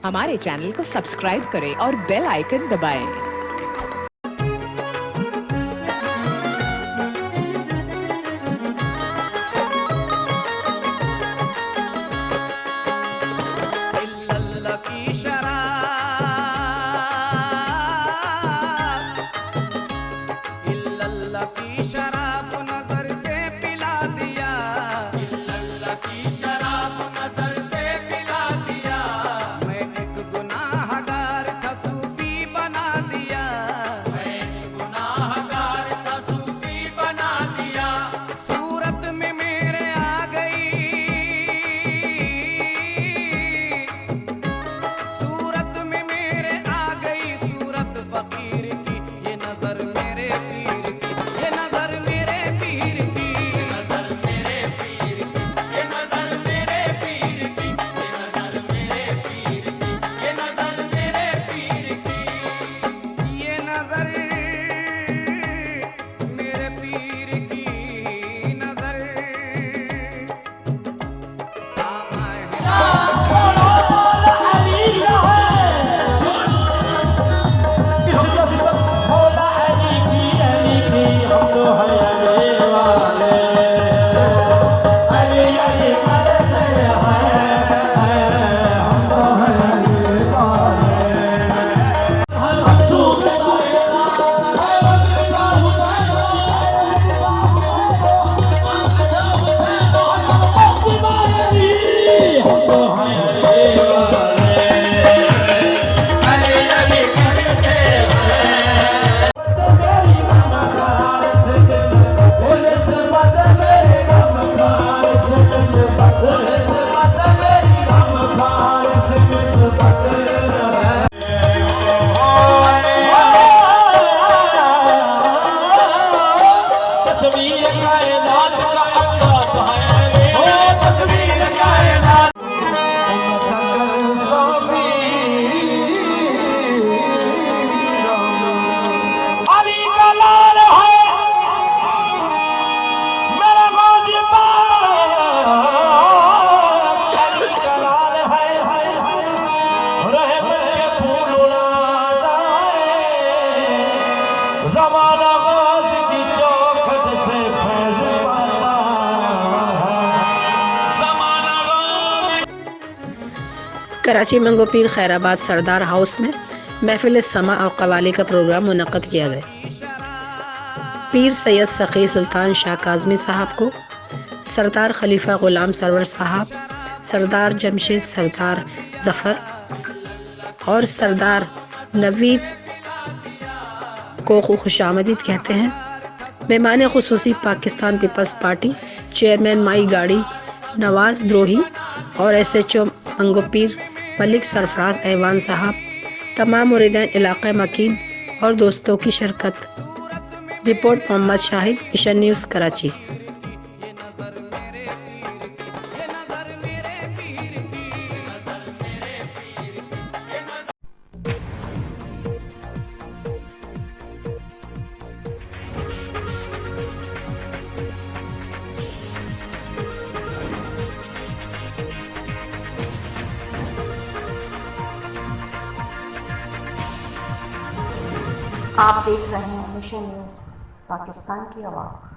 हमारे चैनल को सब्सक्राइब करें और बेल आइकन दबाएं। कराची मंगो पीर खैराबाद सरदार हाउस में महफिल समा और कवाली का प्रोग्राम मुनक़्क़द किया गया। पीर सैयद सखी सुल्तान शाह काज़मी साहब को सरदार खलीफा ग़ुलाम सरवर साहब, सरदार जमशेद, सरदार ज़फ़र और सरदार नवीद को खुशामदीद कहते हैं। मेहमान ख़ुसूसी पाकिस्तान पीपल्स पार्टी चेयरमैन माई गाड़ी नवाज़ द्रोही और SHO मंगो पीर मलिक सरफराज ऐवान साहब, तमाम मुरीदान इलाक़े मकीन और दोस्तों की शिरकत। Report Mohammad Shahid, mission news Karachi. आप देख रहे हैं मिशन न्यूज़, पाकिस्तान की आवाज़।